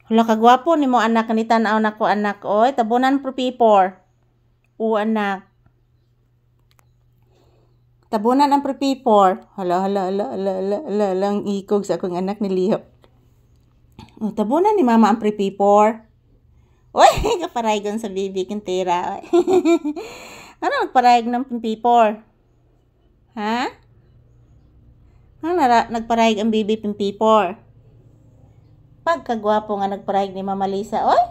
Hala kagwapo ni mo anak ni tanaw nako anak oy. Tabunan pro pipor. O anak. Tabunan ang pro pipor. Hala lang ikog sa akong anak ni lihap. O tabunan ni mama ang pro pipor. Oy, kaparaygon sa bibi kintira. Ano nagparayag ng pipor? Ha? Ano nagparayag ang bibi pipor? Pagkagwapo nga nagparayag ni Mama Lisa, oy.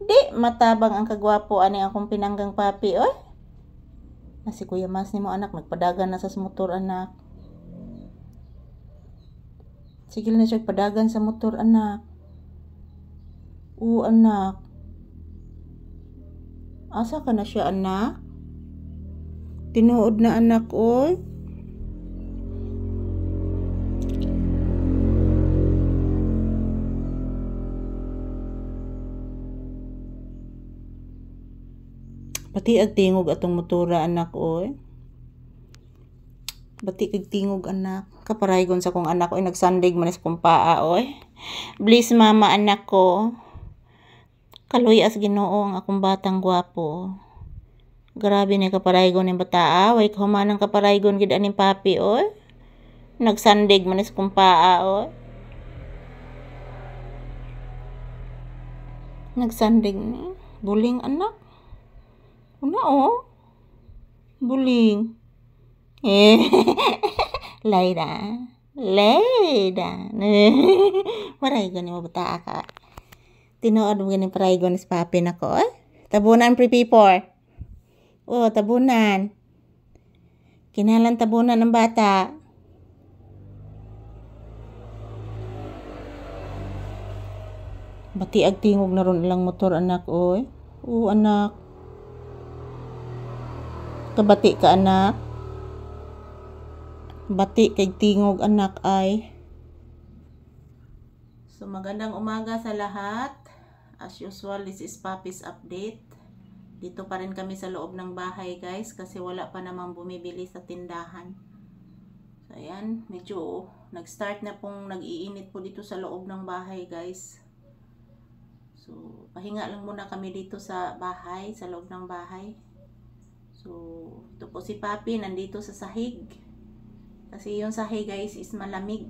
Di matabang ang kagwapo ani akong pinanggang papi, oy. Na si Kuya Mas ni mo anak nagpadagan na sa motor anak. Sige na siya padagan sa motor anak. Anak. Asa ka na siya anak? Tinuod na anak, oy. Pati ag tingog atong motora anak oy. Bati kag tingog anak. Kaparaygon sa kong anak oy nagsandig man sa kong paa oy. Please mama anak ko. Kaloy as Ginoo ang akong batang gwapo. Grabe ni kaparaygon ni bata way humanang kaparaygon gid aning papi oy. Nagsandig man sa kong paa oy. Nagsandig ni. Buling anak. Una oh. Buling. Layda. Paraygon ni mo bata ka. Tinuod mo ganing paraygon sa papi nako eh. Tabunan pre pipor. Oh, tabunan. Kinalan tabunan ng bata. Bati ag tingog na ron ilang motor anak oy. Anak. Kabati ka anak. Bati kay tingog anak ay. So magandang umaga sa lahat. As usual, this is Papi's update. Dito pa rin kami sa loob ng bahay guys kasi wala pa namang bumibili sa tindahan. So ayan, medyo nag-start na pong nag-iinit po dito sa loob ng bahay guys. So pahinga lang muna kami dito sa bahay, sa loob ng bahay. So, ito po si Papi nandito sa sahig. Kasi yung sahig guys is malamig.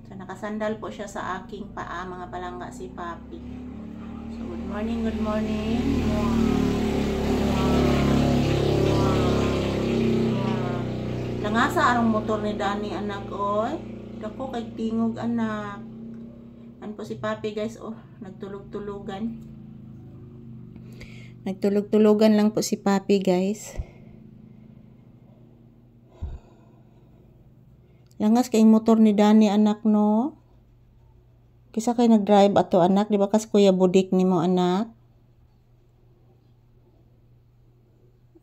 So, nakasandal po siya sa aking paa, mga palangga si Papi. So, good morning, good morning. Langasa arong motor ni Dani anak oy. Dako kay tingog anak. Ano po si Papi guys, oh, nagtulog-tulugan. Nagtulog-tulugan lang po si Papi guys. Langas kay motor ni Dani anak no. Kisa kay nag-drive ato anak, di ba kas Kuya Budik ni mo anak?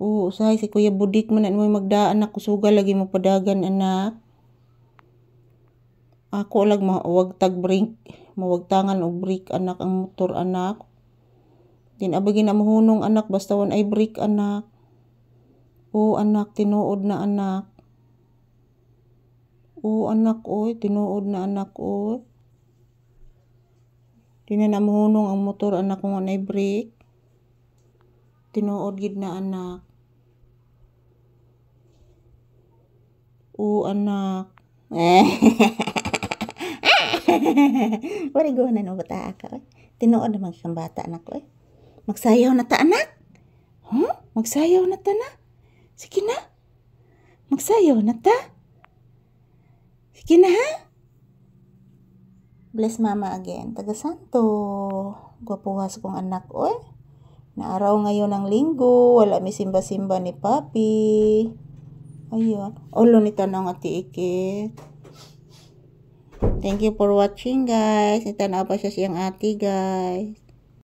Usahay si Kuya Budik man mo magdaan anak kusuga lagi mo padagan anak. Ako lag mawag tag brake, mawag tangan og brake anak ang motor anak. Din abagi na mahunong anak basta wan ay break anak. Anak tinuod na anak. Anak oy tinuod na anak oy. Di na mahunong ang motor anak kung wan ay break. Tinuod gid na anak. Anak. Wari go na no bata ka. Tinuod naman siyang bata anak oy. Magsayaw na ta anak? Magsayaw na ta na? Sige na. Magsayaw na ta? Sige na ha? Bless mama again. Taga Santo. Gwapuhas kong anak oy. Na araw ngayon ng linggo. Wala may simba-simba ni Papi. Ayun. Ulo ni tanong ati ikit. Thank you for watching guys. Itanaw pa siya siyang ati guys.